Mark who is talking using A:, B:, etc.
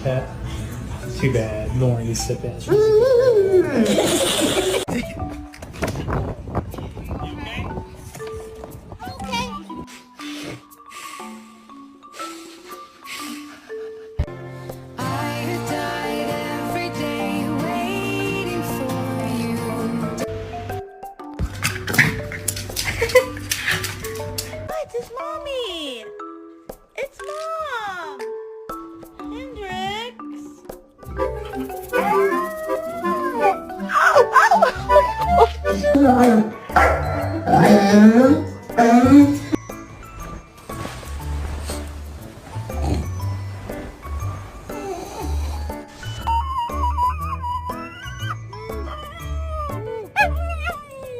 A: pet. Too bad. Lauren is the best.
B: It's Mommy! It's Mom! Hendrix!